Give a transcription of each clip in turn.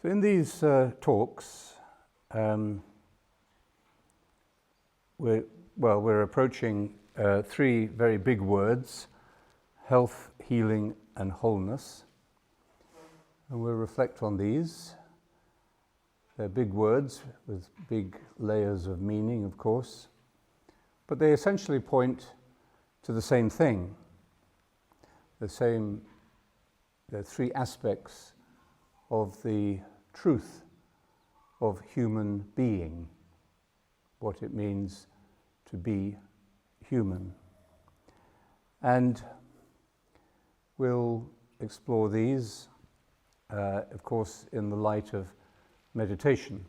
So in these talks, we're approaching three very big words: health, healing, and wholeness. And we'll reflect on these. They're big words with big layers of meaning, of course, but they essentially point to the same thing. There are three aspects of the truth of human being, what it means to be human. And we'll explore these, of course, in the light of meditation.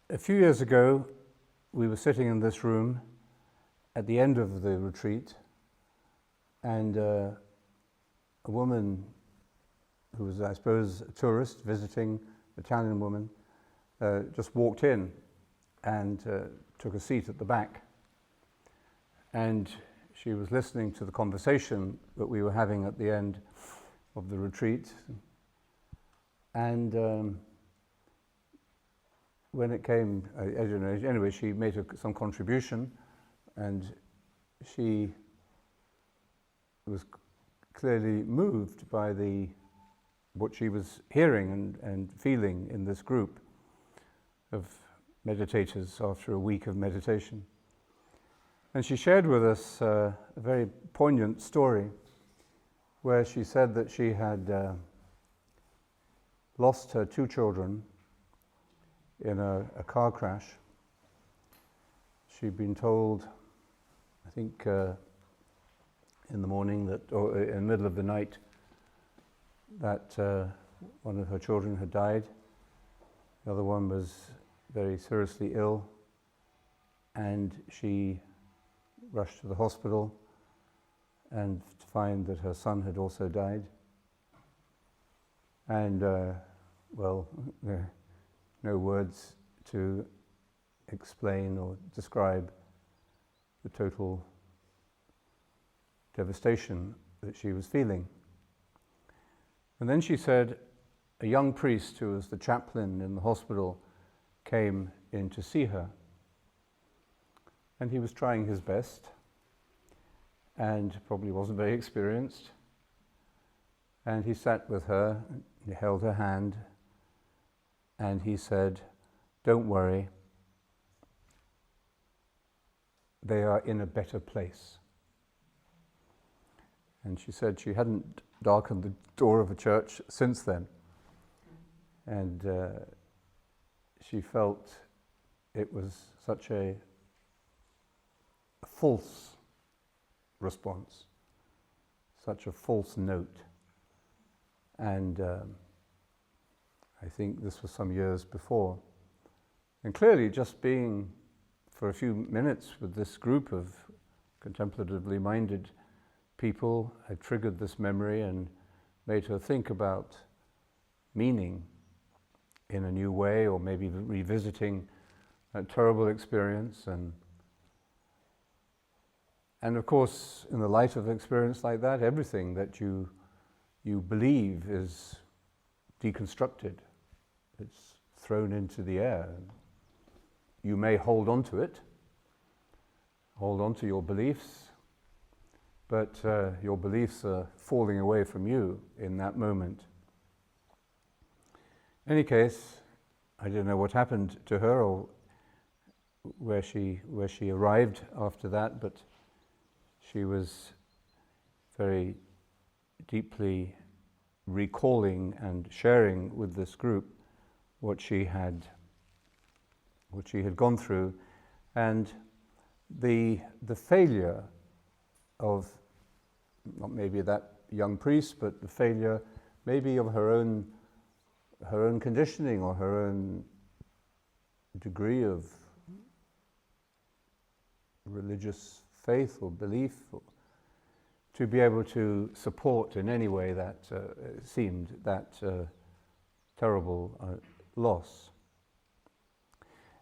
A few years ago, we were sitting in this room at the end of the retreat, and a woman who was, I suppose, a tourist visiting, Italian woman, just walked in and took a seat at the back. And she was listening to the conversation that we were having at the end of the retreat. And when it came, I don't know, anyway, she made some contribution, and she was clearly moved by what she was hearing and feeling in this group of meditators after a week of meditation. And she shared with us a very poignant story where she said that she had lost her two children in a car crash. She'd been told, I think in the morning or in the middle of the night, that one of her children had died. The other one was very seriously ill, and she rushed to the hospital and to find that her son had also died. And there are no words to explain or describe the total devastation that she was feeling. And then she said a young priest who was the chaplain in the hospital came in to see her. And he was trying his best and probably wasn't very experienced. And he sat with her, he held her hand, and he said, "Don't worry, they are in a better place." And she said she hadn't darkened the door of a church since then. And she felt it was such a false response, such a false note. And I think this was some years before. And clearly just being for a few minutes with this group of contemplatively minded people had triggered this memory and made her think about meaning in a new way, or maybe revisiting a terrible experience. And of course, in the light of an experience like that, everything that you believe is deconstructed. It's thrown into the air. You may hold on to it, hold on to your beliefs, but your beliefs are falling away from you in that moment. In any case, I don't know what happened to her or where she arrived after that, but she was very deeply recalling and sharing with this group what she had gone through, and the failure of not maybe that young priest, but the failure maybe of her own conditioning or her own degree of religious faith or belief, to be able to support in any way that seemed that terrible loss.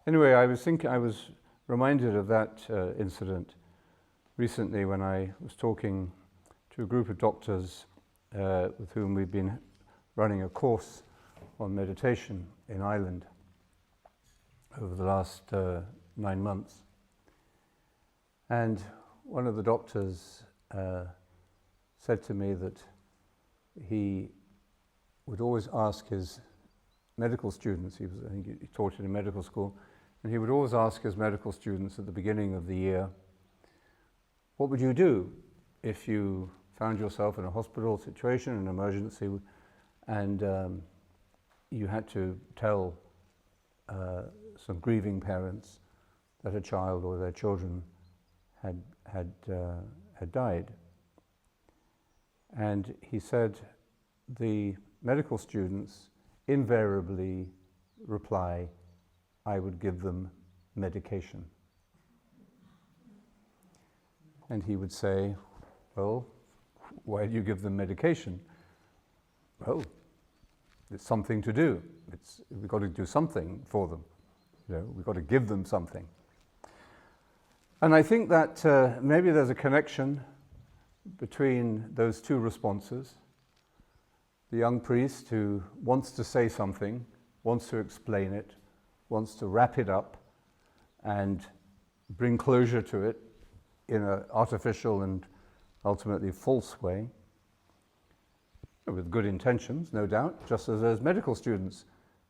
Anyway, I was reminded of that incident recently when I was talking to a group of doctors with whom we've been running a course on meditation in Ireland over the last 9 months. And one of the doctors said to me that he would always ask his medical students, I think he taught in a medical school, and he would always ask his medical students at the beginning of the year, what would you do if you found yourself in a hospital situation, an emergency, and you had to tell some grieving parents that a child or their children had died. And he said the medical students invariably reply, I would give them medication. And he would say, well, why do you give them medication? Well, it's something to do. We've got to do something for them. We've got to give them something. And I think that maybe there's a connection between those two responses. The young priest who wants to say something, wants to explain it, wants to wrap it up and bring closure to it in an artificial and ultimately false way, with good intentions, no doubt, just as those medical students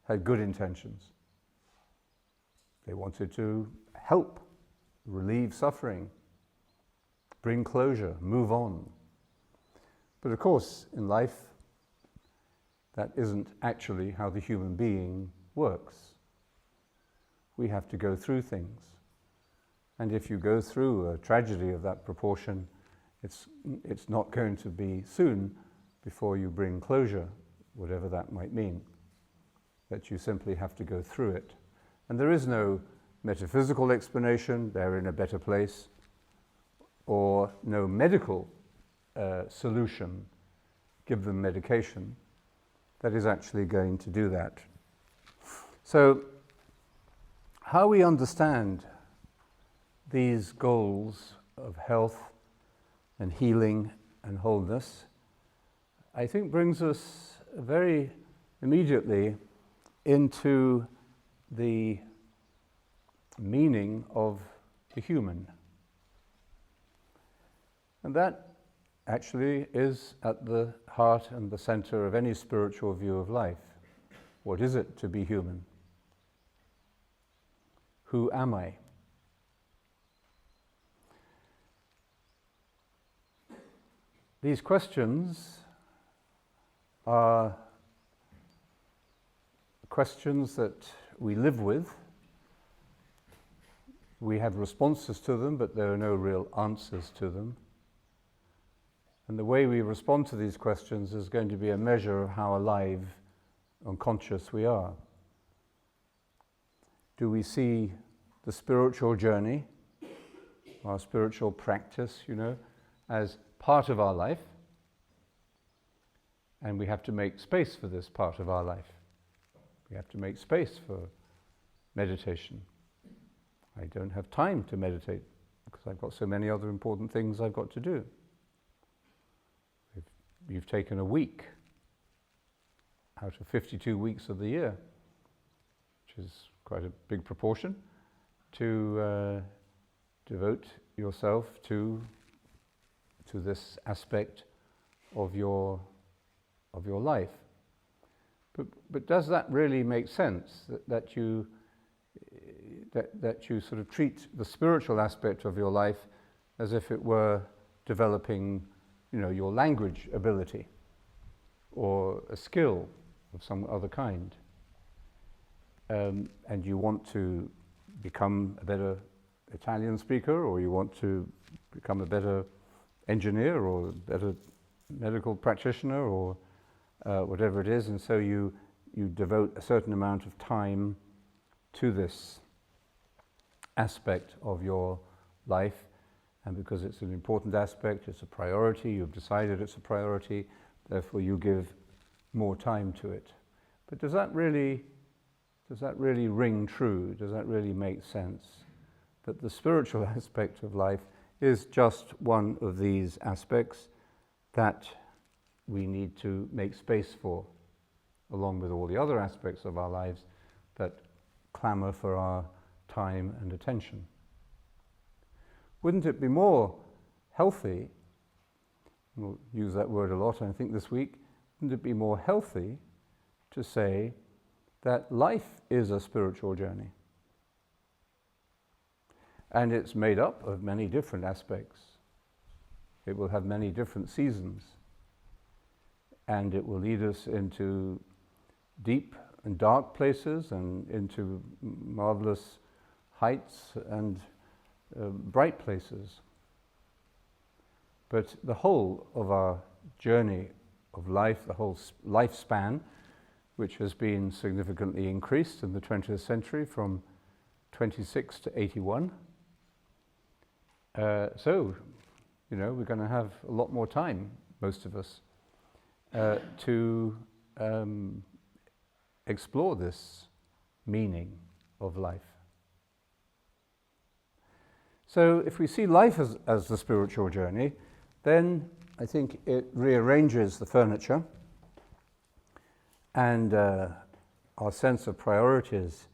had good intentions. They wanted to help, relieve suffering, bring closure, move on. But of course, in life, that isn't actually how the human being works. We have to go through things. And if you go through a tragedy of that proportion, it's not going to be soon before you bring closure, whatever that might mean. That you simply have to go through it. And there is no metaphysical explanation, they're in a better place, or no medical solution, give them medication, that is actually going to do that. So, how we understand these goals of health and healing and wholeness, I think brings us very immediately into the meaning of the human. And that actually is at the heart and the center of any spiritual view of life. What is it to be human? Who am I? These questions are questions that we live with. We have responses to them, but there are no real answers to them. And the way we respond to these questions is going to be a measure of how alive and conscious we are. Do we see the spiritual journey, our spiritual practice, as part of our life? And we have to make space for this part of our life. We have to make space for meditation. I don't have time to meditate because I've got so many other important things I've got to do. You've taken a week out of 52 weeks of the year, which is quite a big proportion, to devote yourself to this aspect of your life. But does that really make sense? That you sort of treat the spiritual aspect of your life as if it were developing, your language ability or a skill of some other kind, and you want to become a better Italian speaker, or you want to become a better engineer or a better medical practitioner, or whatever it is, and so you devote a certain amount of time to this aspect of your life, and because it's an important aspect, it's a priority, you've decided it's a priority, therefore you give more time to it. But does that really ring true? Does that really make sense? That the spiritual aspect of life is just one of these aspects that we need to make space for along with all the other aspects of our lives that clamour for our time and attention. Wouldn't it be more healthy, we'll use that word a lot I think this week, wouldn't it be more healthy to say that life is a spiritual journey? And it's made up of many different aspects. It will have many different seasons. And it will lead us into deep and dark places and into marvelous heights and bright places. But the whole of our journey of life, the whole lifespan, which has been significantly increased in the 20th century from 26 to 81. So, we're going to have a lot more time, most of us, to explore this meaning of life. So if we see life as the spiritual journey, then I think it rearranges the furniture and our sense of priorities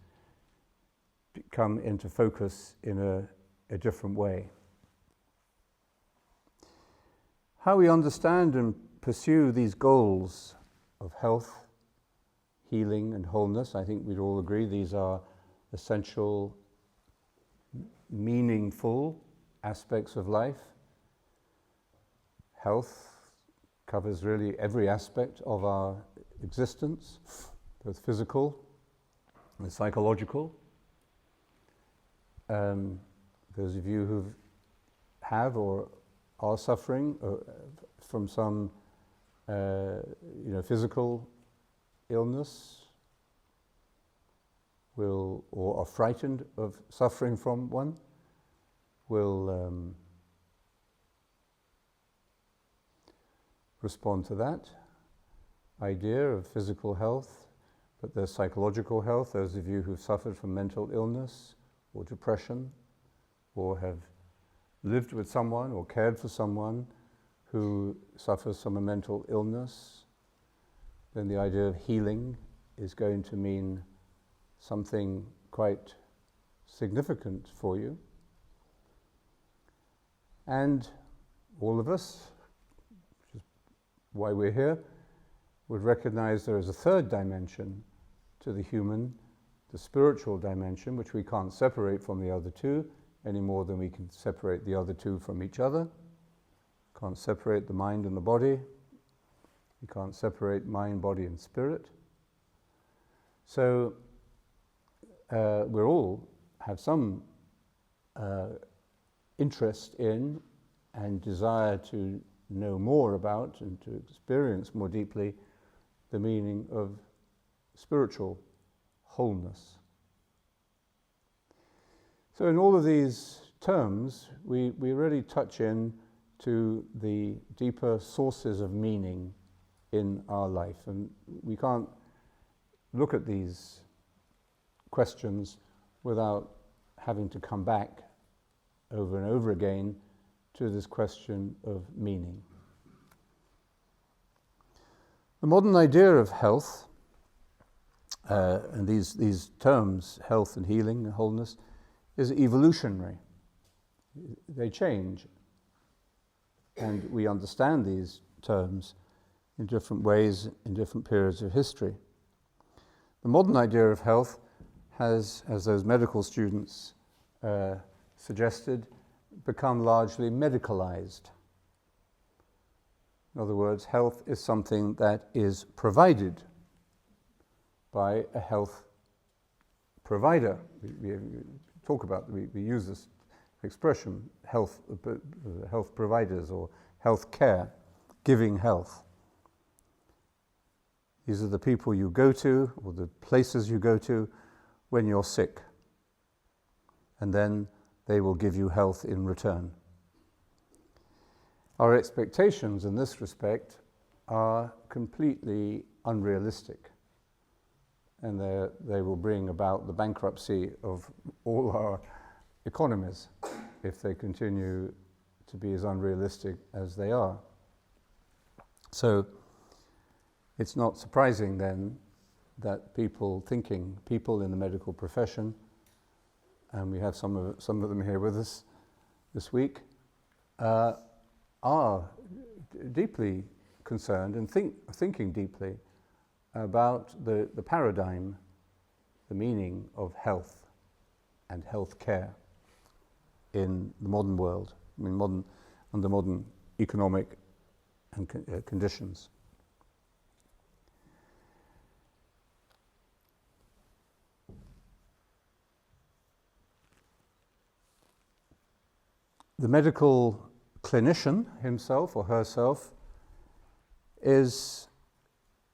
come into focus in a different way. How we understand and pursue these goals of health, healing and wholeness, I think we'd all agree these are essential, meaningful aspects of life. Health covers really every aspect of our existence, both physical and psychological. Those of you who have or are suffering from some physical illness or are frightened of suffering from one will respond to that idea of physical health, but there's psychological health. Those of you who've suffered from mental illness or depression or have lived with someone or cared for someone who suffers from a mental illness, then the idea of healing is going to mean something quite significant for you. And all of us, which is why we're here, would recognize there is a third dimension to the human, the spiritual dimension, which we can't separate from the other two any more than we can separate the other two from each other. Can't separate the mind and the body. You can't separate mind, body, and spirit. So we all have some interest in and desire to know more about and to experience more deeply the meaning of spiritual wholeness. So in all of these terms, we really touch in to the deeper sources of meaning in our life. And we can't look at these questions without having to come back over and over again to this question of meaning. The modern idea of health, and these terms, health and healing and wholeness, is evolutionary. They change. And we understand these terms in different ways in different periods of history. The modern idea of health has, as those medical students suggested, become largely medicalized. In other words, health is something that is provided by a health provider. We use this expression, health providers or health care, giving health. These are the people you go to or the places you go to when you're sick. And then they will give you health in return. Our expectations in this respect are completely unrealistic. And they will bring about the bankruptcy of all our economies if they continue to be as unrealistic as they are. So it's not surprising then that people in the medical profession, and we have some of them here with us this week, are deeply concerned and thinking deeply about the paradigm, the meaning of health and health care in the modern world, under modern economic and conditions. The medical clinician himself or herself is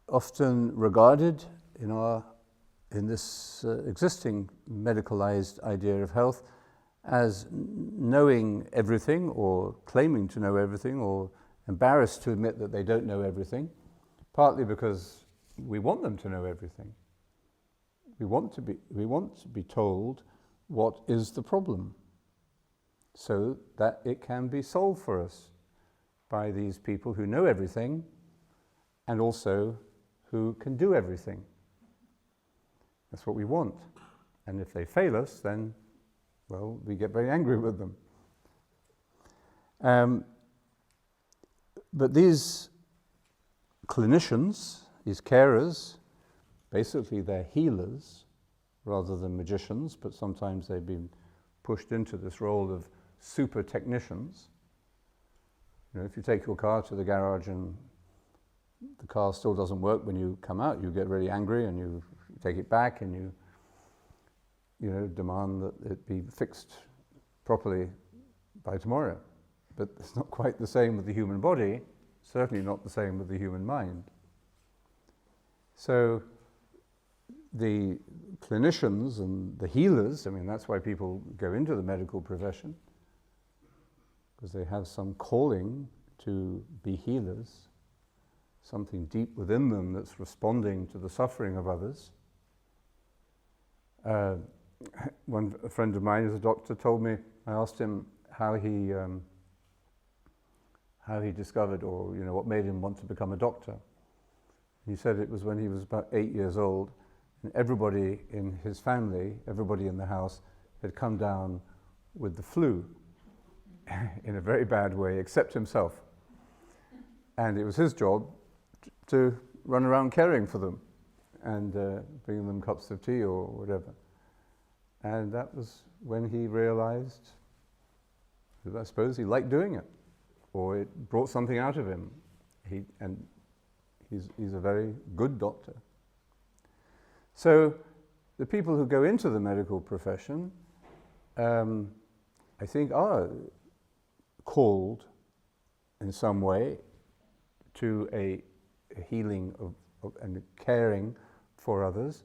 often regarded in this existing medicalized idea of health as knowing everything, or claiming to know everything, or embarrassed to admit that they don't know everything, partly because we want them to know everything. We want to be told what is the problem, so that it can be solved for us by these people who know everything and also who can do everything. That's what we want. And if they fail us, then, well, we get very angry with them. But these clinicians, these carers, basically they're healers rather than magicians, but sometimes they've been pushed into this role of super technicians. If you take your car to the garage and the car still doesn't work when you come out, you get really angry and you take it back and you demand that it be fixed properly by tomorrow. But it's not quite the same with the human body, certainly not the same with the human mind. So the clinicians and the healers, that's why people go into the medical profession, because they have some calling to be healers, something deep within them that's responding to the suffering of others. A friend of mine, who's a doctor, told me, I asked him how he discovered, or what made him want to become a doctor. He said it was when he was about 8 years old, and everybody in his family, everybody in the house, had come down with the flu in a very bad way, except himself. And it was his job to run around caring for them and bringing them cups of tea or whatever. And that was when he realized that I suppose he liked doing it, or it brought something out of him. He's a very good doctor. So the people who go into the medical profession, I think, are called in some way to a healing of and caring for others,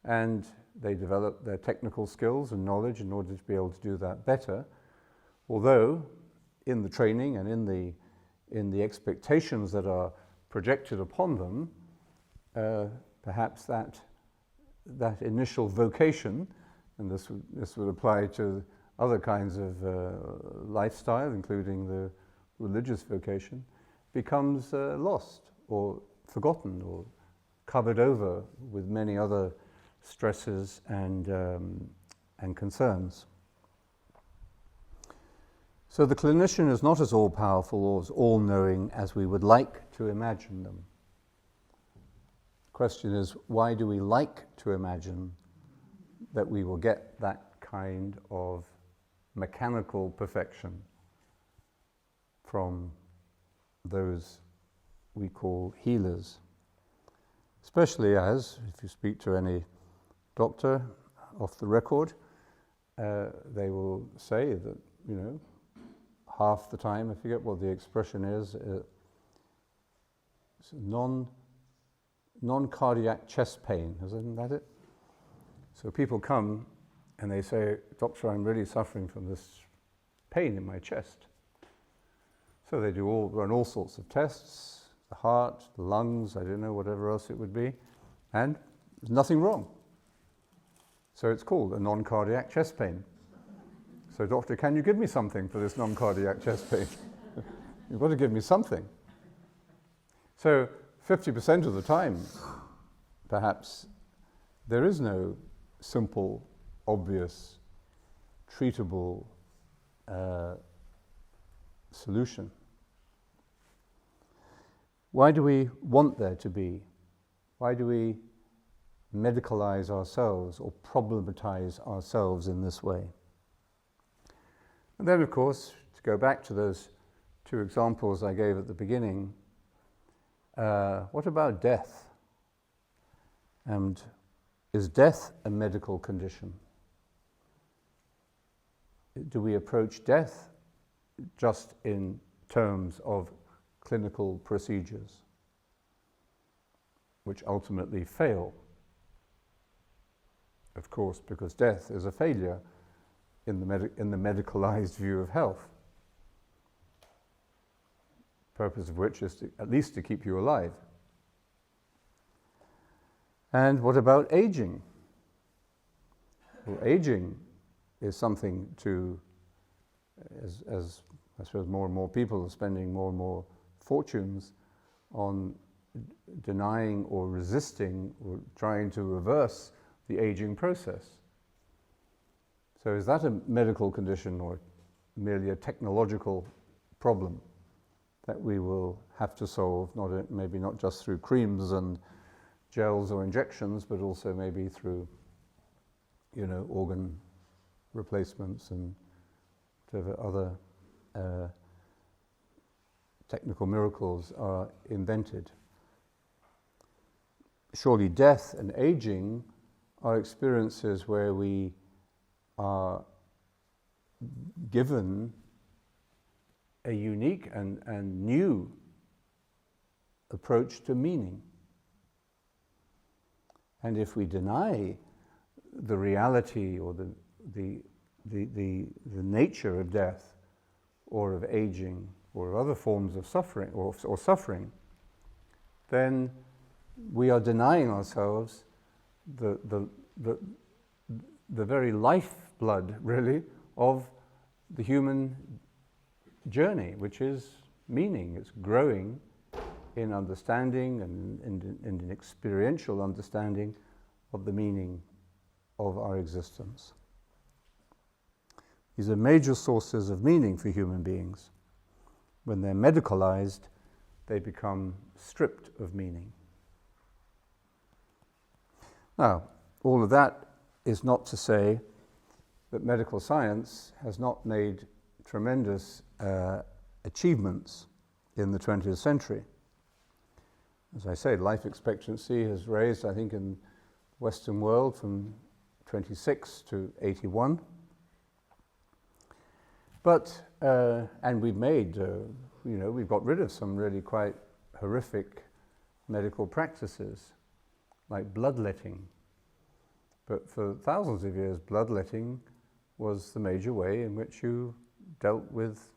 and they develop their technical skills and knowledge in order to be able to do that better. Although in the training and in the expectations that are projected upon them, perhaps that initial vocation, and this would apply to other kinds of lifestyle, including the religious vocation, becomes lost or forgotten or covered over with many other stresses and concerns. So the clinician is not as all-powerful or as all-knowing as we would like to imagine them. The question is, why do we like to imagine that we will get that kind of mechanical perfection from those we call healers? Especially as, if you speak to any doctor off the record, they will say that, half the time, I forget what the expression is, it's non-cardiac chest pain, isn't that it? So people come and they say, "Doctor, I'm really suffering from this pain in my chest." So they run all sorts of tests, the heart, the lungs, I don't know, whatever else it would be, and there's nothing wrong. So it's called a non-cardiac chest pain. So, doctor, can you give me something for this non-cardiac chest pain? You've got to give me something. So 50% of the time, perhaps there is no simple, obvious, treatable solution. Why do we want there to be? Why do we medicalize ourselves or problematize ourselves in this way? And then, of course, to go back to those two examples I gave at the beginning, what about death? And is death a medical condition? Do we approach death just in terms of clinical procedures, which ultimately fail? Of course, because death is a failure in the medicalized view of health. The purpose of which is at least to keep you alive. And what about aging? Well, aging is something to, as I suppose more and more people are spending more and more fortunes on denying or resisting or trying to reverse the aging process. So is that a medical condition or merely a technological problem that we will have to solve, maybe not just through creams and gels or injections, but also maybe through, organ replacements and whatever other technical miracles are invented? Surely death and aging are experiences where we are given a unique and new approach to meaning. And if we deny the reality or the nature of death or of aging or of other forms of suffering or suffering, then we are denying ourselves the very lifeblood, really, of the human journey, which is meaning. It's growing in understanding and in an experiential understanding of the meaning of our existence. These are major sources of meaning for human beings. When they're medicalized, they become stripped of meaning. Now, all of that is not to say that medical science has not made tremendous achievements in the 20th century. As I say, life expectancy has raised, I think, in the Western world from 26 to 81. But, and we've made, we've got rid of some really quite horrific medical practices, like bloodletting. But for thousands of years, bloodletting was the major way in which you dealt with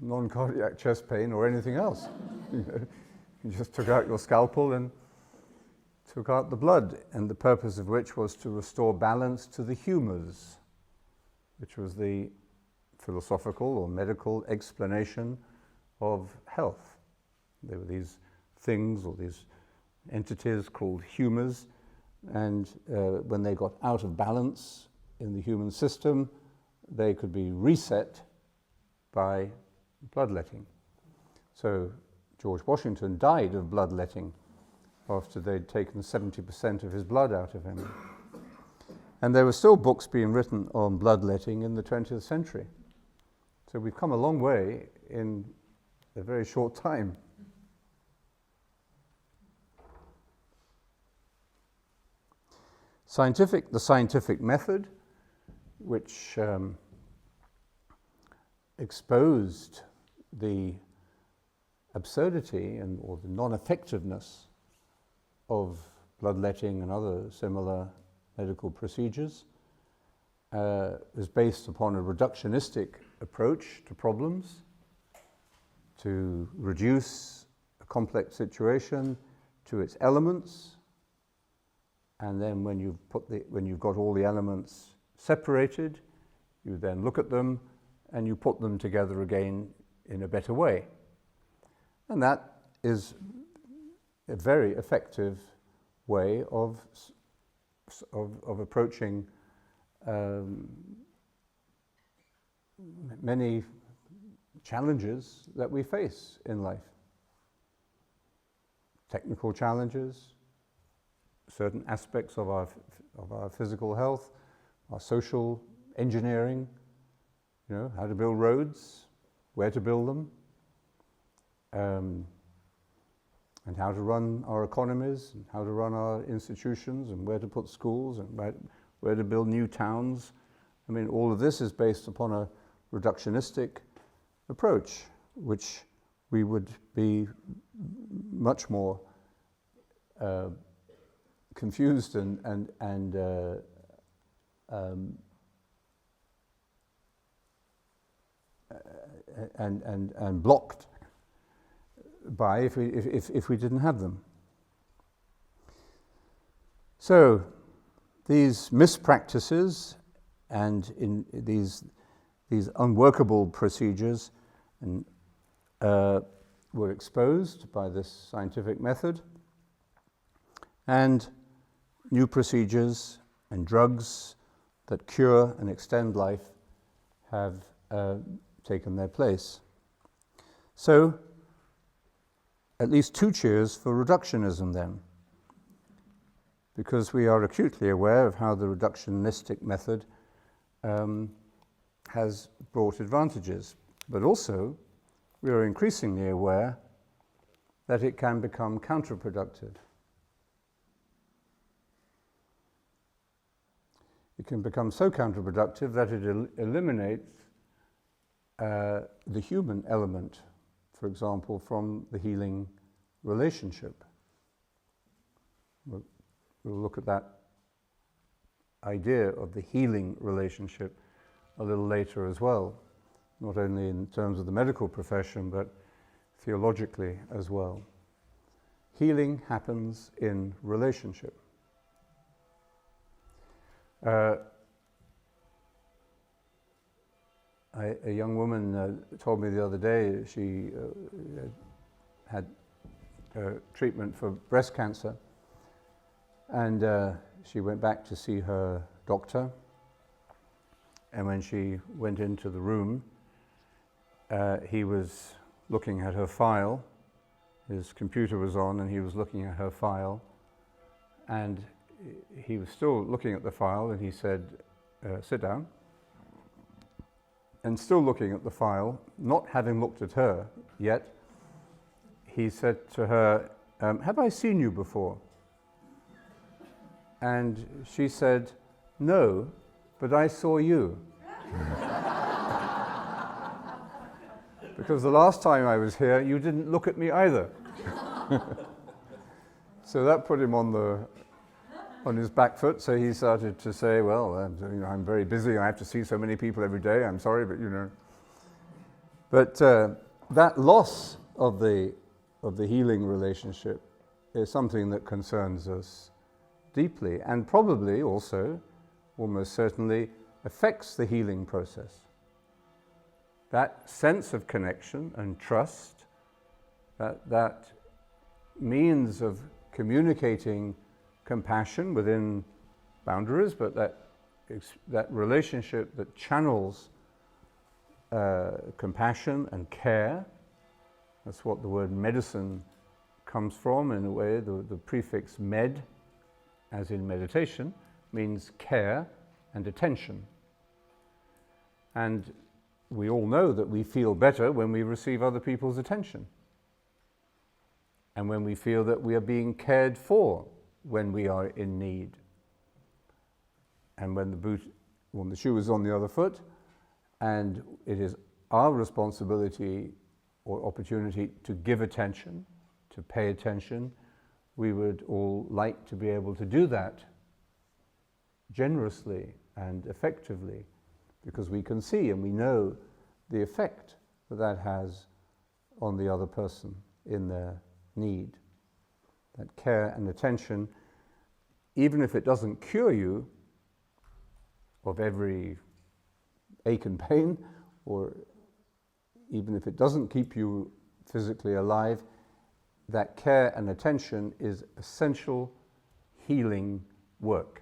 non-cardiac chest pain or anything else. You just took out your scalpel and took out the blood, and the purpose of which was to restore balance to the humours, which was the philosophical or medical explanation of health. There were these things or these entities called humours, and when they got out of balance in the human system, they could be reset by bloodletting. So George Washington died of bloodletting after they'd taken 70% of his blood out of him. And there were still books being written on bloodletting in the 20th century. So we've come a long way in a very short time. The scientific method, which exposed the absurdity or the non-effectiveness of bloodletting and other similar medical procedures, is based upon a reductionistic approach to problems, to reduce a complex situation to its elements, and then when you've got all the elements separated, you then look at them and you put them together again in a better way. And that is a very effective way of approaching many challenges that we face in life. Technical challenges, certain aspects of our physical health, our social engineering, how to build roads, where to build them, and how to run our economies, and how to run our institutions, and where to put schools, and where to build new towns. I mean, all of this is based upon a reductionistic approach, which we would be much more confused and blocked by if we didn't have them. So these mispractices and in these unworkable procedures were exposed by this scientific method, and new procedures and drugs that cure and extend life have taken their place. So, at least 2 cheers for reductionism then, because we are acutely aware of how the reductionistic method has brought advantages, but also we are increasingly aware that it can become counterproductive. It can become so counterproductive that it eliminates the human element, for example, from the healing relationship. We'll look at that idea of the healing relationship a little later as well, not only in terms of the medical profession, but theologically as well. Healing happens in relationship. A young woman told me the other day she had treatment for breast cancer, and she went back to see her doctor, and when she went into the room, he was looking at her file. His computer was on and he was looking at her file, and he was still looking at the file, and he said, sit down. And still looking at the file, not having looked at her yet, he said to her, have I seen you before? And she said, no, but I saw you. Because the last time I was here, you didn't look at me either. So that put him on his back foot, so he started to say, well, I'm very busy, I have to see so many people every day, I'm sorry, but But that loss of the healing relationship is something that concerns us deeply, and probably also, almost certainly, affects the healing process. That sense of connection and trust, that means of communicating compassion within boundaries, but that relationship that channels compassion and care. That's what the word medicine comes from, in a way. The prefix med, as in meditation, means care and attention. And we all know that we feel better when we receive other people's attention, and when we feel that we are being cared for when we are in need. And when the shoe is on the other foot, and it is our responsibility or opportunity to give attention, to pay attention, we would all like to be able to do that generously and effectively, because we can see and we know the effect that has on the other person in their need. That care and attention, even if it doesn't cure you of every ache and pain, or even if it doesn't keep you physically alive, that care and attention is essential healing work,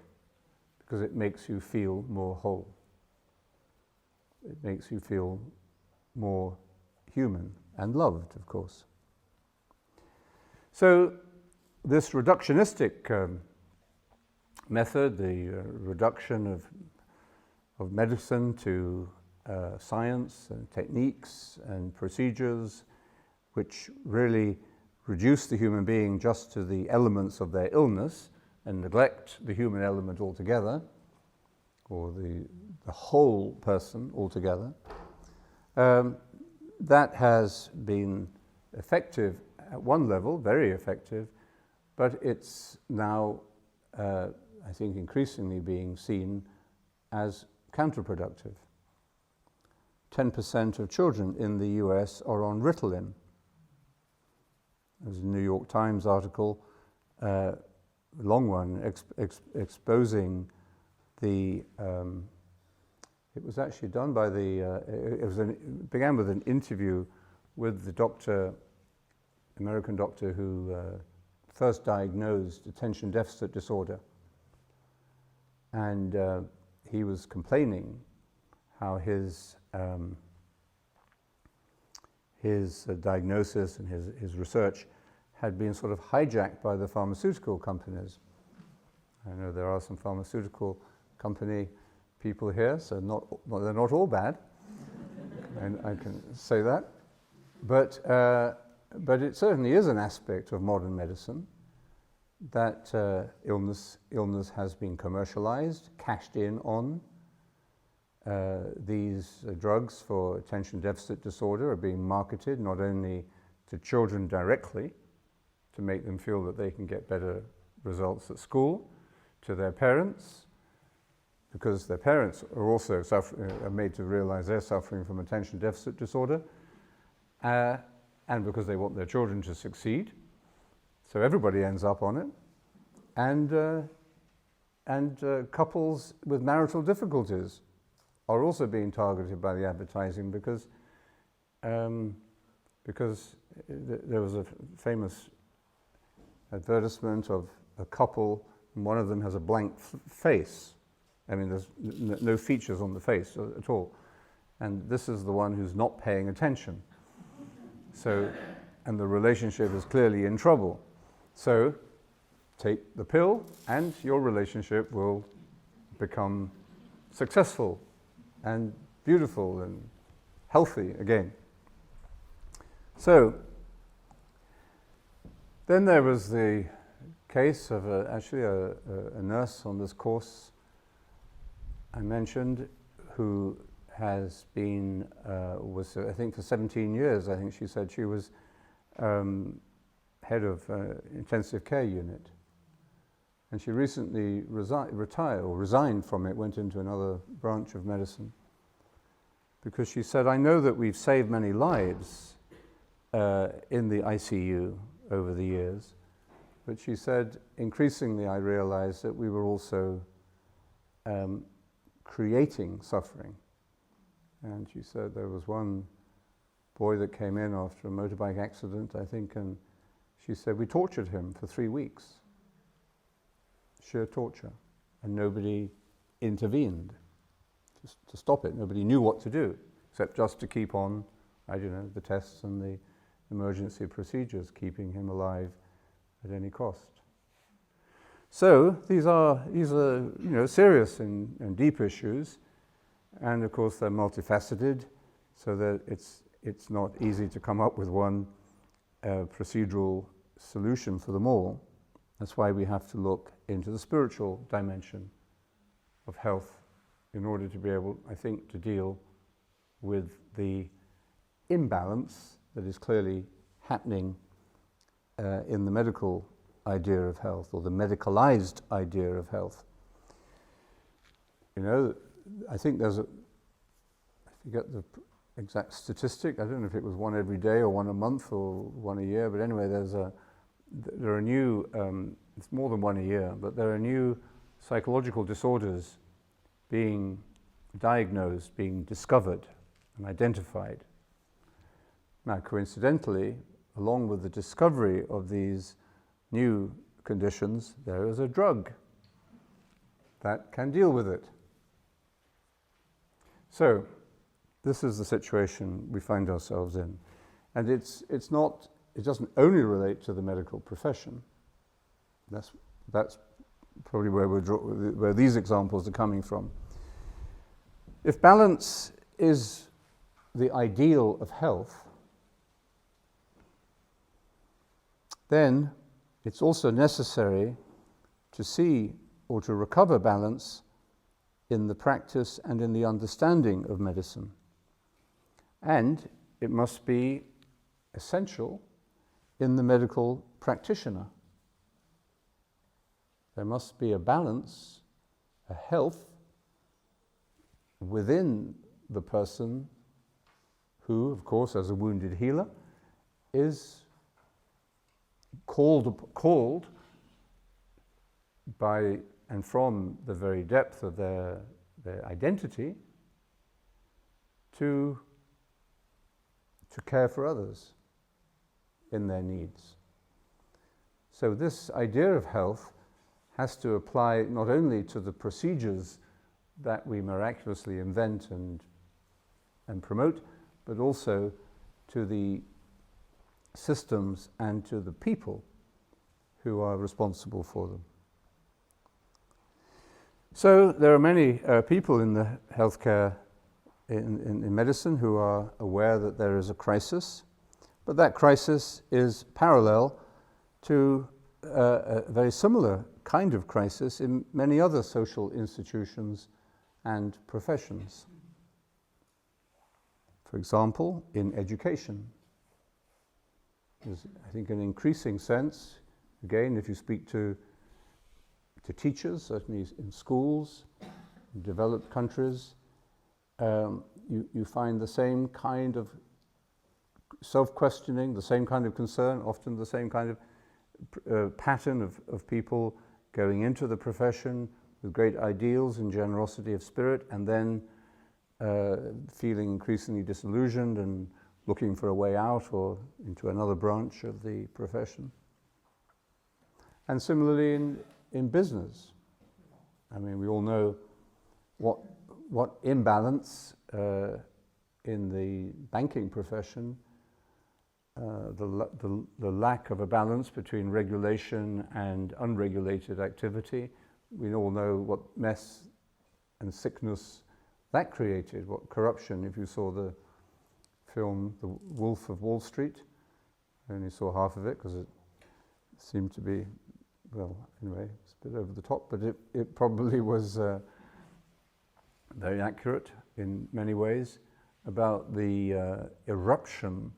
because it makes you feel more whole. It makes you feel more human and loved, of course. So this reductionistic method, the reduction of medicine to science and techniques and procedures, which really reduce the human being just to the elements of their illness and neglect the human element altogether, or the whole person altogether, that has been effective at one level, very effective, but it's now, I think, increasingly being seen as counterproductive. 10% of children in the US are on Ritalin. There's a New York Times article, a long one, exposing the, it was actually done by the, it began with an interview with the doctor, American doctor who first diagnosed attention deficit disorder. And he was complaining how his diagnosis and his research had been sort of hijacked by the pharmaceutical companies. I know there are some pharmaceutical company people here, so they're not all bad, and I can say that. But it certainly is an aspect of modern medicine that illness has been commercialized, cashed in on. These drugs for attention deficit disorder are being marketed not only to children directly to make them feel that they can get better results at school, to their parents, because their parents are also are made to realize they're suffering from attention deficit disorder, and because they want their children to succeed. So everybody ends up on it. And couples with marital difficulties are also being targeted by the advertising because there was a famous advertisement of a couple, and one of them has a blank face. I mean, there's no features on the face at all. And this is the one who's not paying attention. So, and the relationship is clearly in trouble. So, take the pill and your relationship will become successful and beautiful and healthy again. So, then there was the case of actually a nurse on this course I mentioned, who has been, was I think for 17 years, I think she said she was head of intensive care unit. And she recently resigned from it, went into another branch of medicine, because she said, I know that we've saved many lives in the ICU over the years, but she said, increasingly I realized that we were also creating suffering. And she said there was one boy that came in after a motorbike accident, I think, and she said we tortured him for 3 weeks. Sheer torture. And nobody intervened to stop it. Nobody knew what to do, except just to keep on, I don't know, the tests and the emergency procedures, keeping him alive at any cost. So these are serious and deep issues, and of course they're multifaceted, so that it's not easy to come up with one procedural solution for them all. That's why we have to look into the spiritual dimension of health in order to be able, I think, to deal with the imbalance that is clearly happening in the medical idea of health, or the medicalized idea of health. You know, I think there's I forget the exact statistic, I don't know if it was one every day or one a month or one a year, but anyway, there are new, it's more than one a year, but there are new psychological disorders being diagnosed, being discovered and identified. Now, coincidentally, along with the discovery of these new conditions, there is a drug that can deal with it. So, this is the situation we find ourselves in. And it doesn't only relate to the medical profession. That's probably where these examples are coming from. If balance is the ideal of health, then it's also necessary to see or to recover balance in the practice and in the understanding of medicine. And it must be essential in the medical practitioner. There must be a balance, a health within the person who, of course, as a wounded healer, is called by and from the very depth of their identity to care for others in their needs. So this idea of health has to apply not only to the procedures that we miraculously invent and promote, but also to the systems and to the people who are responsible for them. So there are many people in the healthcare, in medicine, who are aware that there is a crisis, but that crisis is parallel to a very similar kind of crisis in many other social institutions and professions. For example, in education. There's, I think, an increasing sense, again, if you speak to teachers, certainly in schools, in developed countries, you find the same kind of self-questioning, the same kind of concern, often the same kind of pattern of people going into the profession with great ideals and generosity of spirit, and then feeling increasingly disillusioned and looking for a way out or into another branch of the profession. And similarly in business. I mean, we all know what imbalance in the banking profession, the lack of a balance between regulation and unregulated activity. We all know what mess and sickness that created, what corruption. If you saw the film The Wolf of Wall Street, I only saw half of it because it seemed to be, well, anyway, it's a bit over the top, but it probably was very accurate in many ways about the eruption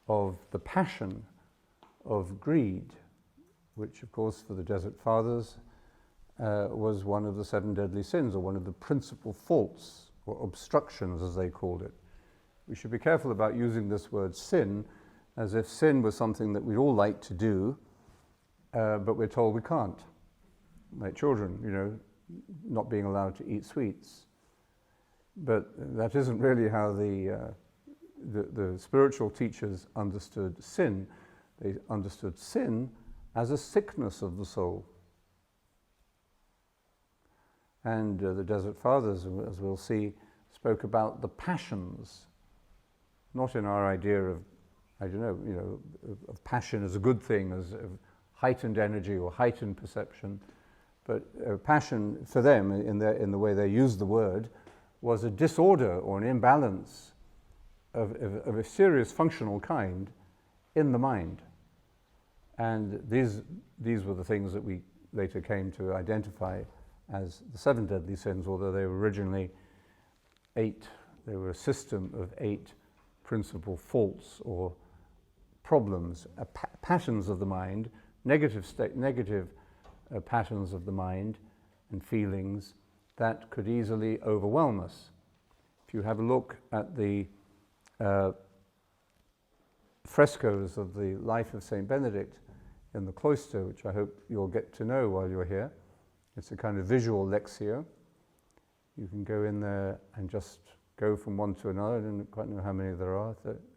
of the passion of greed, which, of course, for the Desert Fathers was one of the 7 deadly sins, or one of the principal faults, or obstructions, as they called it. We should be careful about using this word sin as if sin was something that we'd all like to do, but we're told we can't. Like children, you know, not being allowed to eat sweets. But that isn't really how the spiritual teachers understood sin. They understood sin as a sickness of the soul. And the Desert Fathers, as we'll see, spoke about the passions, not in our idea of, I don't know, you know, of passion as a good thing, as of heightened energy or heightened perception, but passion for them, in the way they used the word, was a disorder or an imbalance of a serious functional kind in the mind. And these were the things that we later came to identify as the 7 deadly sins, although they were originally 8. They were a system of 8 principal faults or problems, patterns of the mind, negative patterns of the mind and feelings that could easily overwhelm us. If you have a look at the frescoes of the life of Saint Benedict in the cloister, which I hope you'll get to know while you're here. It's a kind of visual lecture. You can go in there and just go from one to another. I don't quite know how many there are,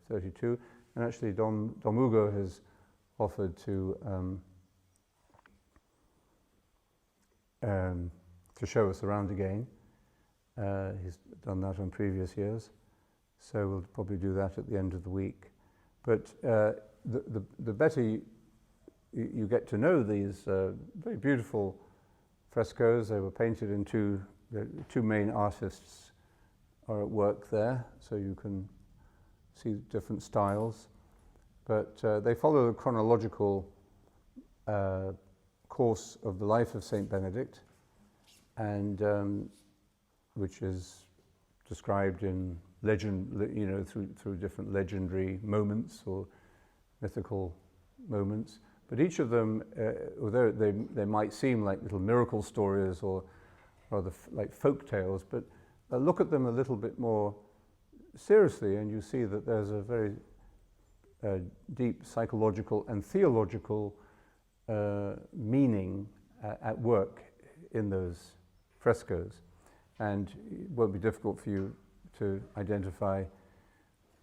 32. And actually Dom Hugo has offered to to show us around again. He's done that on previous years, so we'll probably do that at the end of the week. But the better you get to know these very beautiful frescoes. They were painted in the two main artists are at work there, so you can see different styles. But they follow the chronological course of the life of Saint Benedict, and which is described in legend, through different legendary moments or mythical moments. But each of them, although they might seem like little miracle stories or rather like folk tales, but look at them a little bit more seriously, and you see that there's a very deep psychological and theological meaning at work in those frescoes. And it won't be difficult for you to identify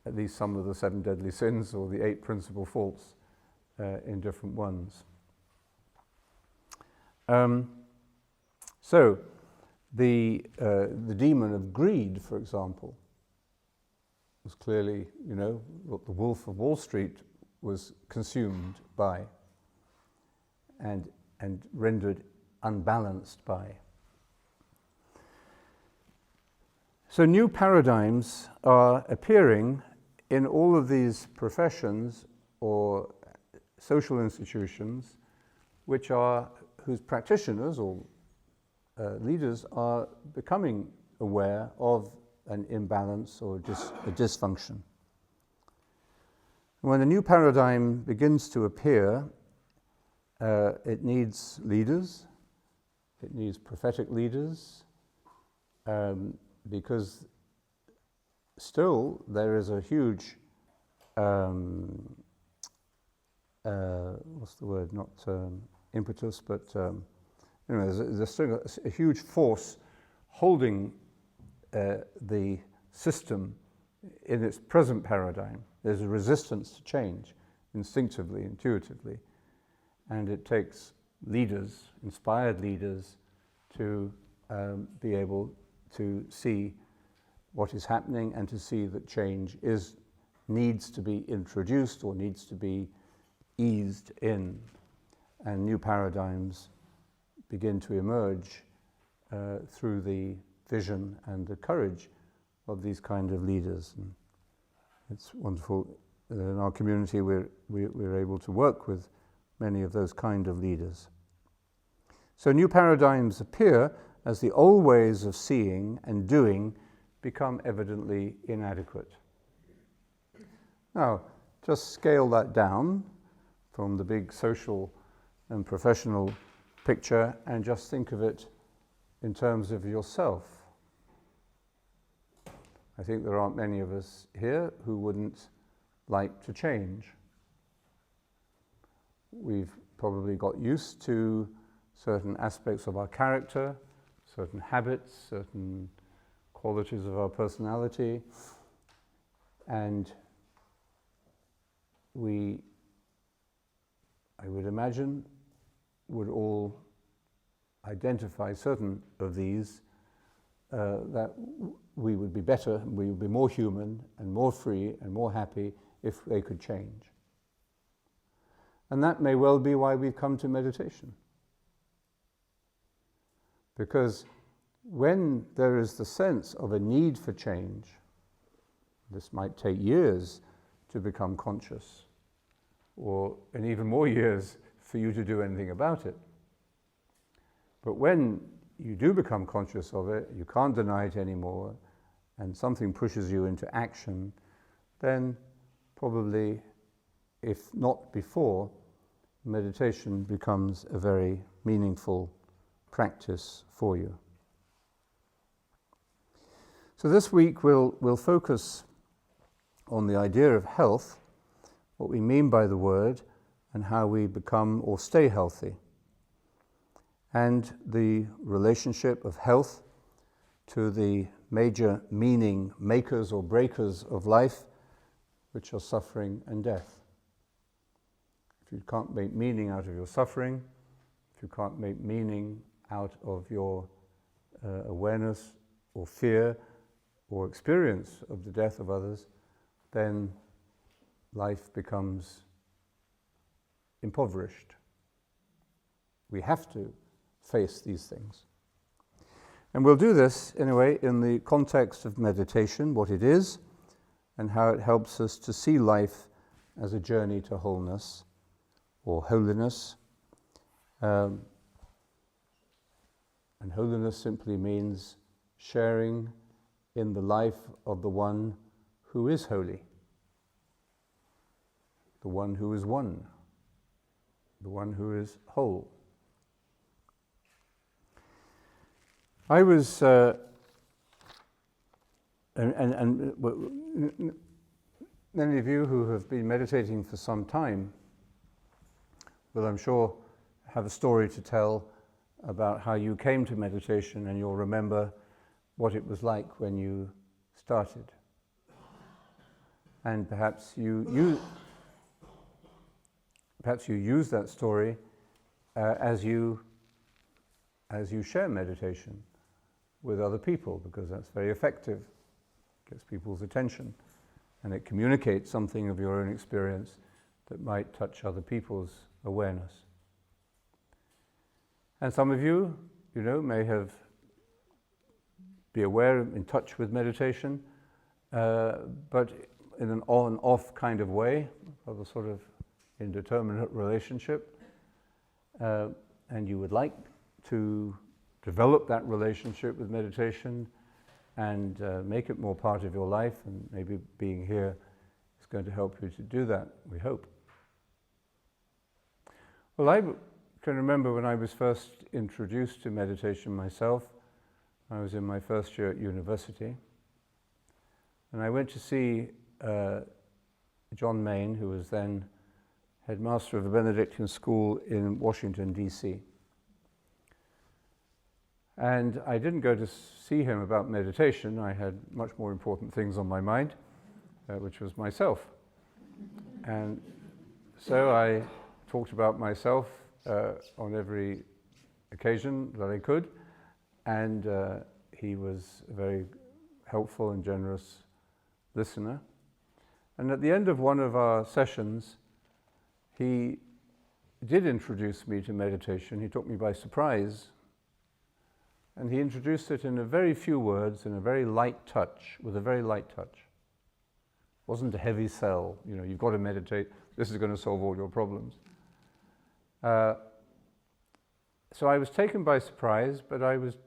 at least some of the 7 deadly sins or the 8 principal faults in different ones. So the demon of greed, for example, was clearly, what the Wolf of Wall Street was consumed by and rendered unbalanced by. So new paradigms are appearing in all of these professions or social institutions whose practitioners or leaders are becoming aware of an imbalance or a dysfunction. When a new paradigm begins to appear, it needs leaders, it needs prophetic leaders, because still there is a huge, what's the word, not impetus, but there's still a huge force holding the system in its present paradigm. There's a resistance to change, instinctively, intuitively, and it takes leaders, inspired leaders, to be able to see what is happening and to see that change needs to be introduced or needs to be eased in, and new paradigms begin to emerge through the vision and the courage of these kind of leaders. And it's wonderful that in our community we're able to work with many of those kind of leaders. So new paradigms appear as the old ways of seeing and doing become evidently inadequate. Now, just scale that down from the big social and professional picture and just think of it in terms of yourself. I think there aren't many of us here who wouldn't like to change. We've probably got used to certain aspects of our character, certain habits, certain qualities of our personality, and I would imagine, would all identify certain of these, that we would be better, we would be more human and more free and more happy if they could change. And that may well be why we've come to meditation. Because when there is the sense of a need for change, this might take years to become conscious, and even more years for you to do anything about it. But when you do become conscious of it, you can't deny it anymore, and something pushes you into action, then probably, if not before, meditation becomes a very meaningful practice for you. So this week we'll focus on the idea of health, what we mean by the word, and how we become or stay healthy, and the relationship of health to the major meaning makers or breakers of life, which are suffering and death. If you can't make meaning out of your suffering, if you can't make meaning out of your awareness or fear or experience of the death of others, then life becomes impoverished. We have to face these things. And we'll do this, anyway, in the context of meditation, what it is, and how it helps us to see life as a journey to wholeness or holiness. And holiness simply means sharing in the life of the one who is holy, the one who is one, the one who is whole. I was, and many of you who have been meditating for some time will, I'm sure, have a story to tell about how you came to meditation, and you'll remember what it was like when you started. And perhaps you use that story as you share meditation with other people, because that's very effective. It gets people's attention, and it communicates something of your own experience that might touch other people's awareness. And some of you, may be aware, in touch with meditation, but in an on-off kind of way, of a sort of indeterminate relationship, and you would like to develop that relationship with meditation and make it more part of your life, and maybe being here is going to help you to do that, we hope. Well, I can remember when I was first introduced to meditation myself. I was in my first year at university, and I went to see John Main, who was then headmaster of a Benedictine school in Washington, D.C. And I didn't go to see him about meditation. I had much more important things on my mind, which was myself. And so I talked about myself on every occasion that I could, and he was a very helpful and generous listener. And at the end of one of our sessions, he did introduce me to meditation. He took me by surprise, and he introduced it in a very few words, in a very light touch, with a very light touch. It wasn't a heavy sell, you've got to meditate, this is going to solve all your problems. So I was taken by surprise, but I was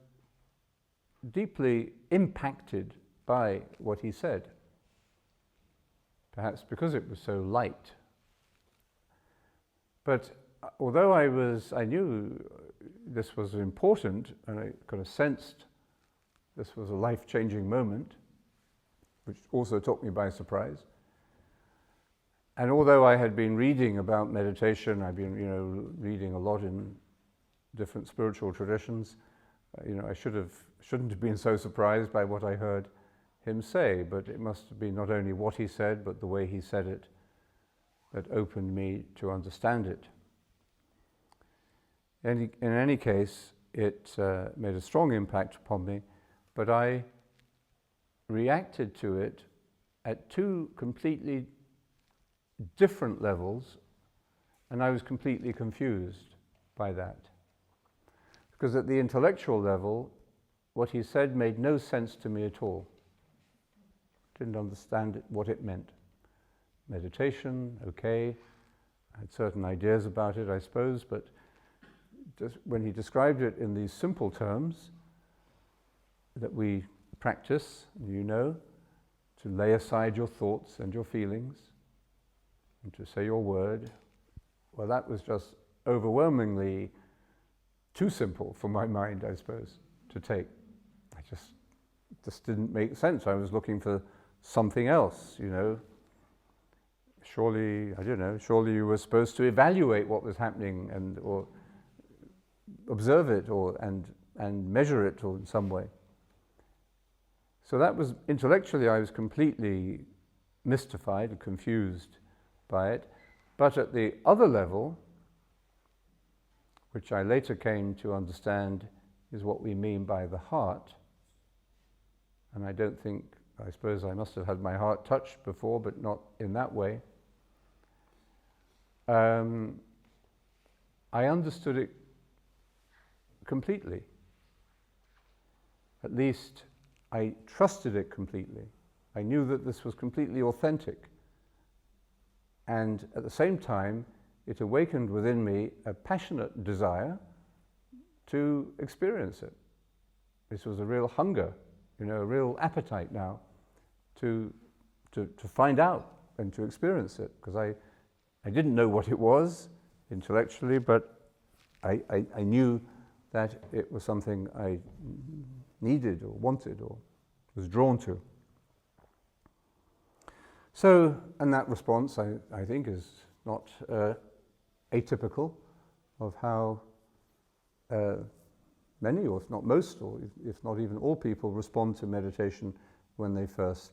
deeply impacted by what he said, perhaps because it was so light. But although I knew this was important, and I kind of sensed this was a life-changing moment, which also took me by surprise. And although I had been reading about meditation, I've been, reading a lot in different spiritual traditions, I shouldn't have been so surprised by what I heard him say, but it must have been not only what he said, but the way he said it that opened me to understand it. In any case, it made a strong impact upon me, but I reacted to it at two completely different levels, and I was completely confused by that. Because at the intellectual level, what he said made no sense to me at all. Didn't understand what it meant. Meditation, okay, I had certain ideas about it, I suppose, but just when he described it in these simple terms that we practice, to lay aside your thoughts and your feelings, and to say your word, well, that was just overwhelmingly too simple for my mind, I suppose, to take. I just didn't make sense. I was looking for something else, Surely, surely you were supposed to evaluate what was happening or observe it and measure it in some way. So that was, intellectually, I was completely mystified and confused by it. But at the other level, which I later came to understand is what we mean by the heart. And I suppose I must have had my heart touched before, but not in that way. I understood it completely. At least I trusted it completely. I knew that this was completely authentic. And at the same time, it awakened within me a passionate desire to experience it. This was a real hunger, a real appetite now to find out and to experience it, because I didn't know what it was intellectually, but I knew that it was something I needed or wanted or was drawn to. So, and that response, I think, is not atypical of how many, or if not most, or if not even all people respond to meditation when they first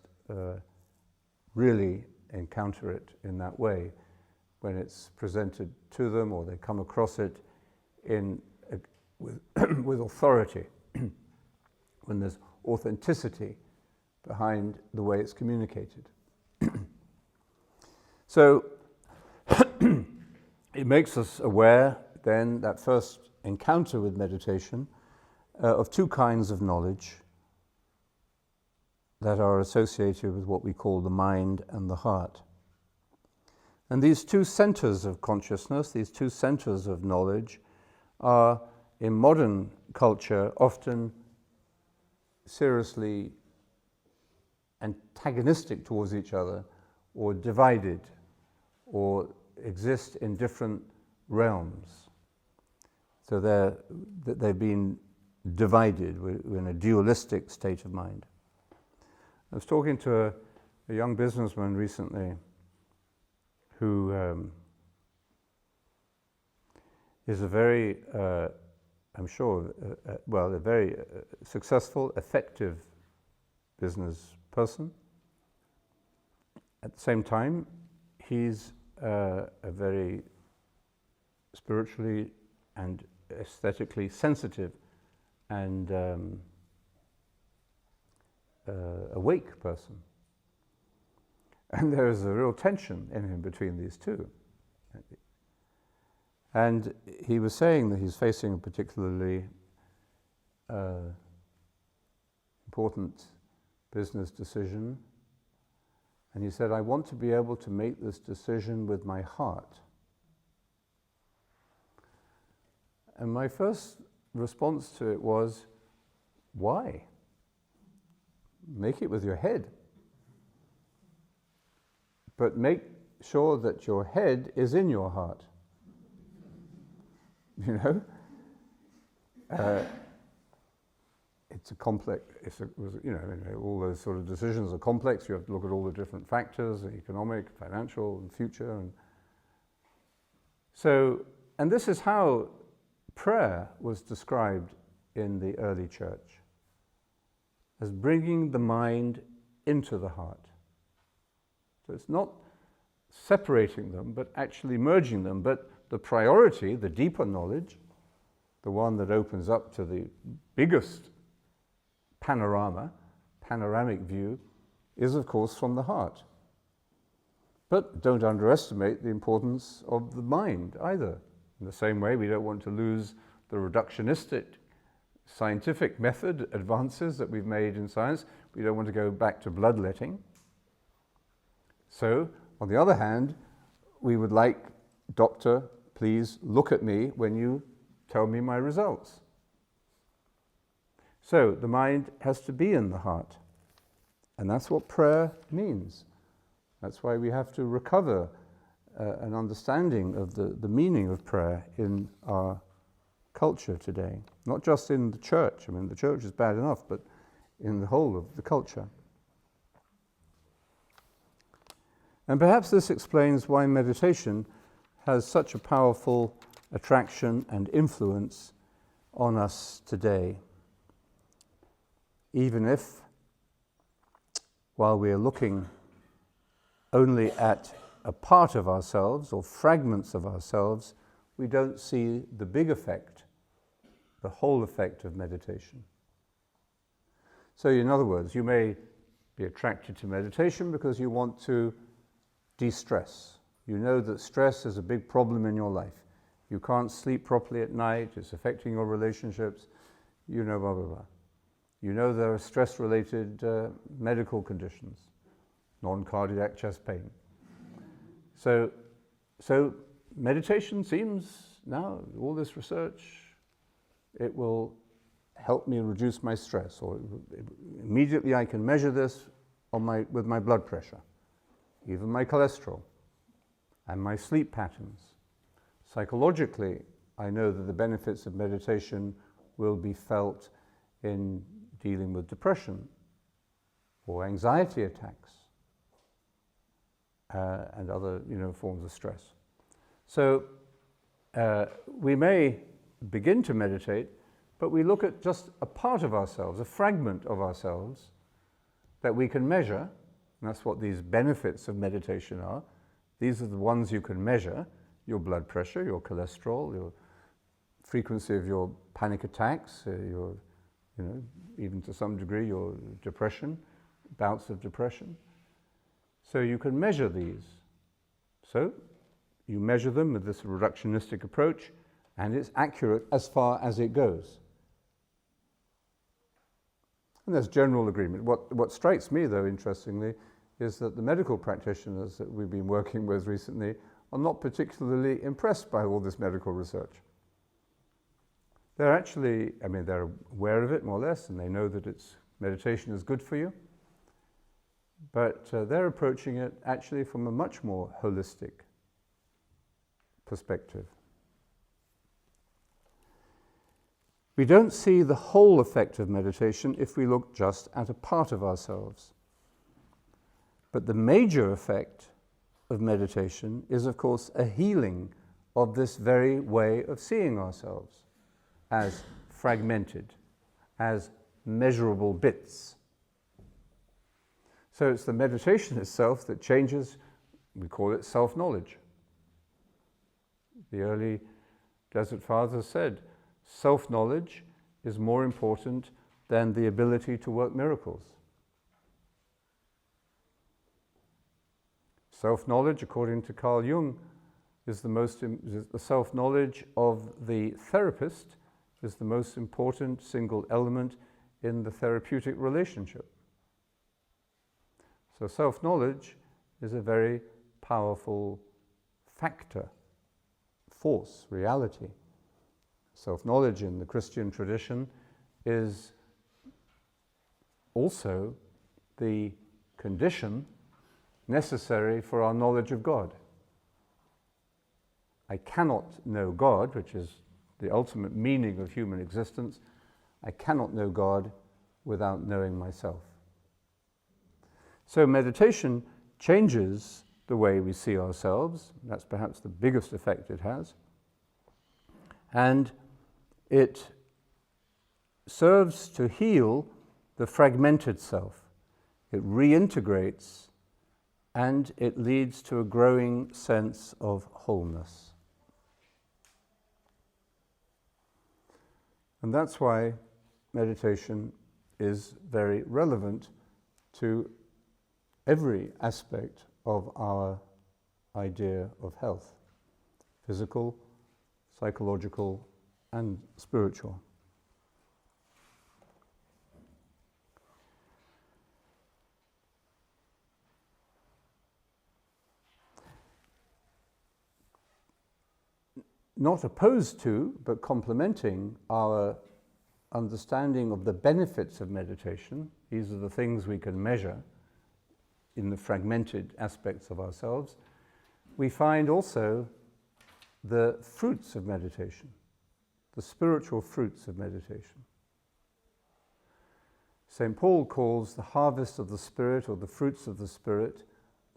really encounter it in that way, when it's presented to them or they come across it with authority, when there's authenticity behind the way it's communicated. So it makes us aware then, that first encounter with meditation, of two kinds of knowledge that are associated with what we call the mind and the heart. And these two centers of consciousness, these two centers of knowledge, are in modern culture often seriously antagonistic towards each other, or divided, or exist in different realms. So they've been divided. We're in a dualistic state of mind. I was talking to a young businessman recently who is a very, I'm sure, a very successful, effective business person. At the same time, he's a very spiritually and aesthetically sensitive and awake person. And there is a real tension in him between these two. And he was saying that he's facing a particularly important business decision. And he said, I want to be able to make this decision with my heart. And my first response to it was, why? Make it with your head. But make sure that your head is in your heart. It's a complex, all those sort of decisions are complex. You have to look at all the different factors, economic, financial, and future. And this is how prayer was described in the early church, as bringing the mind into the heart. So it's not separating them, but actually merging them. But the priority, the deeper knowledge, the one that opens up to the biggest panoramic view, is of course from the heart. But don't underestimate the importance of the mind either. In the same way, we don't want to lose the reductionistic scientific method advances that we've made in science. We don't want to go back to bloodletting. So, on the other hand, we would like, doctor, please look at me when you tell me my results. So, the mind has to be in the heart. And that's what prayer means. That's why we have to recover an understanding of the meaning of prayer in our culture today. Not just in the church. I mean, the church is bad enough, but in the whole of the culture. And perhaps this explains why meditation has such a powerful attraction and influence on us today. Even if, while we are looking only at a part of ourselves or fragments of ourselves, we don't see the big effect, the whole effect of meditation. So in other words, you may be attracted to meditation because you want to de-stress. You know that stress is a big problem in your life. You can't sleep properly at night, it's affecting your relationships, you know, blah, blah, blah. You know there are stress-related medical conditions, non-cardiac chest pain. So meditation seems, now, all this research, it will help me reduce my stress, or immediately I can measure this with my blood pressure, even my cholesterol, and my sleep patterns. Psychologically, I know that the benefits of meditation will be felt in dealing with depression or anxiety attacks and other forms of stress. So we may begin to meditate, but we look at just a part of ourselves, a fragment of ourselves that we can measure, and that's what these benefits of meditation are. These are the ones you can measure: your blood pressure, your cholesterol, your frequency of your panic attacks, your, even to some degree, your depression, bouts of depression. So you can measure these. So you measure them with this reductionistic approach, and it's accurate as far as it goes. And there's general agreement. What strikes me, though, interestingly, is that the medical practitioners that we've been working with recently are not particularly impressed by all this medical research. They're actually, they're aware of it more or less, and they know that meditation is good for you, but they're approaching it actually from a much more holistic perspective. We don't see the whole effect of meditation if we look just at a part of ourselves. But the major effect of meditation is, of course, a healing of this very way of seeing ourselves as fragmented, as measurable bits. So it's the meditation itself that changes, we call it self-knowledge. The early Desert Fathers said, self-knowledge is more important than the ability to work miracles. Self-knowledge, according to Carl Jung, is the self-knowledge of the therapist is the most important single element in the therapeutic relationship. So self-knowledge is a very powerful factor, force, reality. Self-knowledge in the Christian tradition is also the condition necessary for our knowledge of God. I cannot know God, which is the ultimate meaning of human existence. I cannot know God without knowing myself. So meditation changes the way we see ourselves. That's perhaps the biggest effect it has. And it serves to heal the fragmented self. It reintegrates, and it leads to a growing sense of wholeness. And that's why meditation is very relevant to every aspect of our idea of health: physical, psychological, and spiritual. Not opposed to, but complementing our understanding of the benefits of meditation, these are the things we can measure in the fragmented aspects of ourselves, we find also the fruits of meditation, the spiritual fruits of meditation. St. Paul calls the harvest of the Spirit, or the fruits of the Spirit,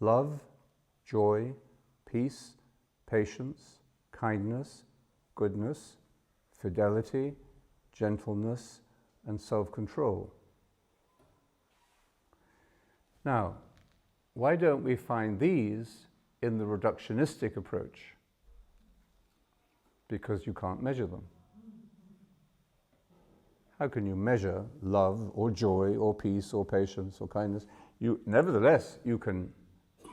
love, joy, peace, patience, kindness, goodness, fidelity, gentleness, and self-control. Now, why don't we find these in the reductionistic approach? because you can't measure them. How can you measure love or joy or peace or patience or kindness? Nevertheless, you can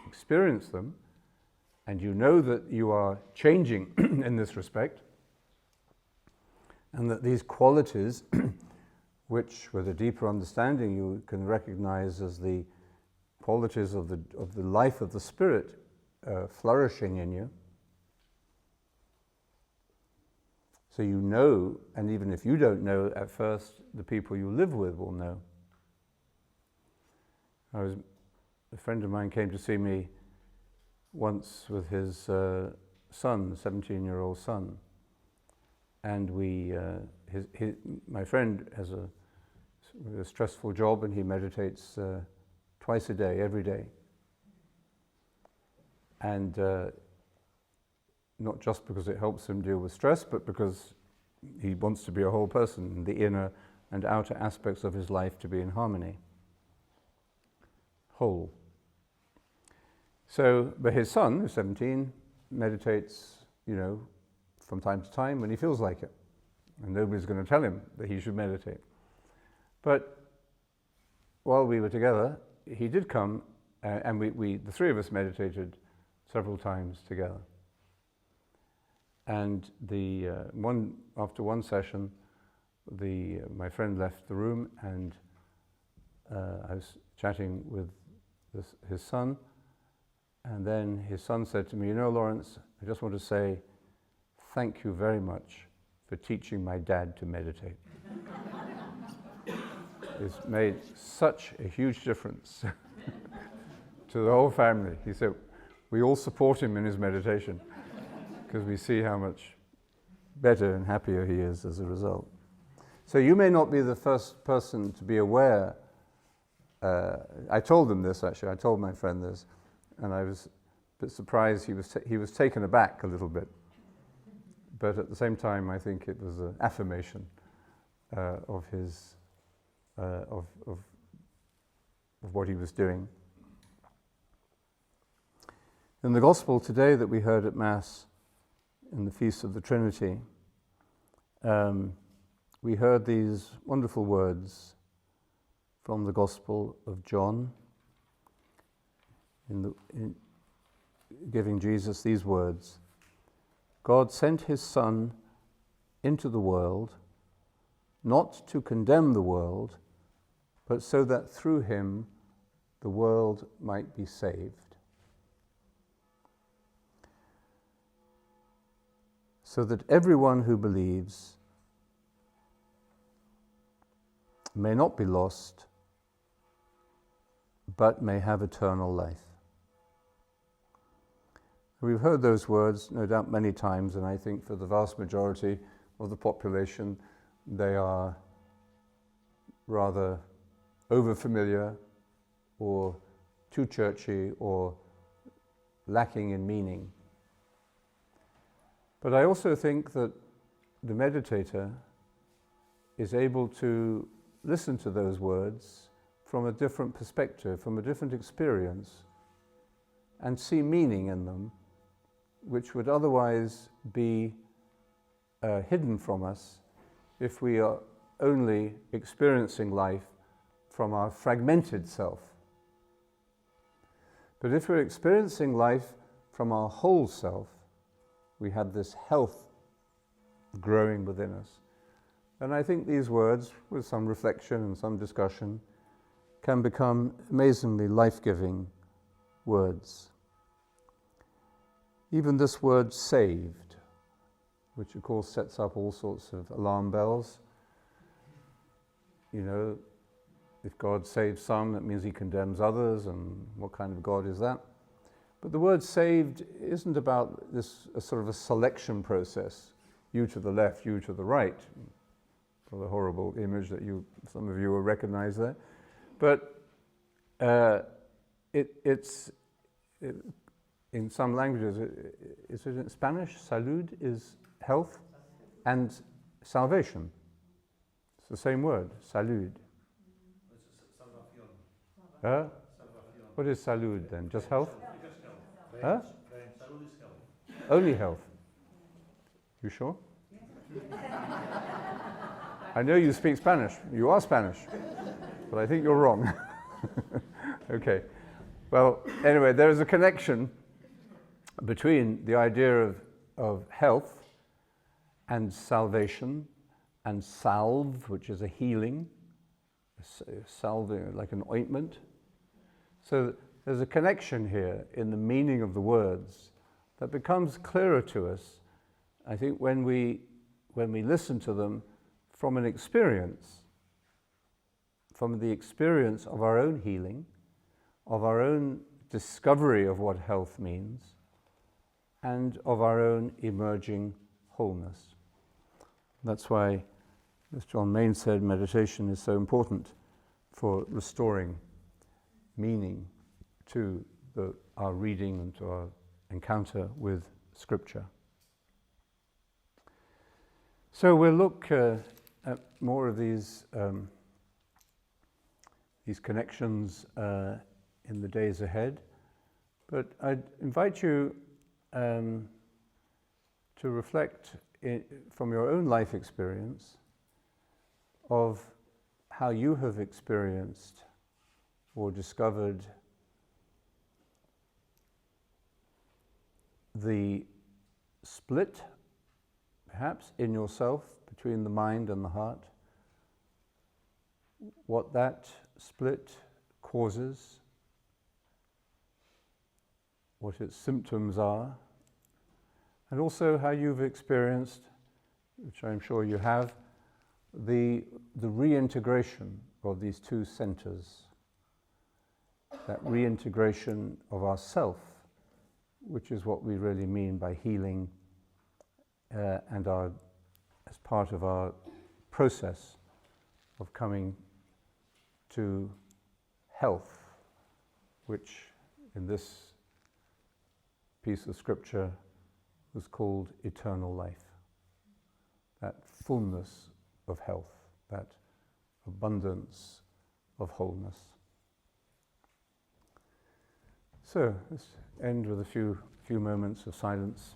experience them, and you know that you are changing in this respect, and that these qualities, which with a deeper understanding you can recognize as the qualities of the life of the Spirit flourishing in you. So you know, and even if you don't know at first, the people you live with will know. A friend of mine came to see me once with his son, 17-year-old son, and my friend has a stressful job, and he meditates twice a day, every day, and not just because it helps him deal with stress, but because he wants to be a whole person, the inner and outer aspects of his life to be in harmony, whole. So, but his son, who's 17, meditates, from time to time when he feels like it. And nobody's going to tell him that he should meditate. But while we were together, he did come, and we the three of us meditated several times together. And after one session, my friend left the room, and I was chatting with his son, and then his son said to me, Laurence, I just want to say thank you very much for teaching my dad to meditate. It's made such a huge difference to the whole family. He said, we all support him in his meditation because we see how much better and happier he is as a result. So you may not be the first person to be aware. I told him this, actually. I told my friend this, and I was a bit surprised. He was taken aback a little bit. But at the same time, I think it was an affirmation of his of what he was doing. In the Gospel today that we heard at Mass in the Feast of the Trinity, we heard these wonderful words from the Gospel of John, in giving Jesus these words: God sent his Son into the world, not to condemn the world, but so that through him the world might be saved. So that everyone who believes may not be lost, but may have eternal life. We've heard those words, no doubt, many times, and I think for the vast majority of the population, they are rather over-familiar or too churchy or lacking in meaning. But I also think that the meditator is able to listen to those words from a different perspective, from a different experience, and see meaning in them, which would otherwise be hidden from us if we are only experiencing life from our fragmented self. But if we're experiencing life from our whole self, we have this health growing within us. And I think these words, with some reflection and some discussion, can become amazingly life-giving words. Even this word saved, which of course sets up all sorts of alarm bells. If God saves some, that means he condemns others, and what kind of God is that? But the word saved isn't about a sort of a selection process, you to the left, you to the right, for the horrible image that some of you will recognize there. But it's in some languages, is it in Spanish? Salud is health and salvation. It's the same word, salud. What is salud then? Just health? Huh? Only health. You sure? I know you speak Spanish. You are Spanish. But I think you're wrong. Okay. Well, anyway, there is a connection between the idea of health and salvation, and salve, which is a healing, salving like an ointment. So there's a connection here in the meaning of the words that becomes clearer to us, I think, when we listen to them from an experience, from the experience of our own healing, of our own discovery of what health means, and of our own emerging wholeness. That's why, as John Main said, meditation is so important for restoring meaning to our reading and to our encounter with Scripture. So we'll look at more of these connections in the days ahead, but I'd invite you to reflect from your own life experience of how you have experienced or discovered the split, perhaps, in yourself between the mind and the heart, what that split causes, what its symptoms are, and also how you've experienced, which I'm sure you have, the reintegration of these two centers, that reintegration of ourself, which is what we really mean by healing, and as part of our process of coming to health, which in this piece of scripture was called eternal life. That fullness of health, that abundance of wholeness. So let's end with a few moments of silence.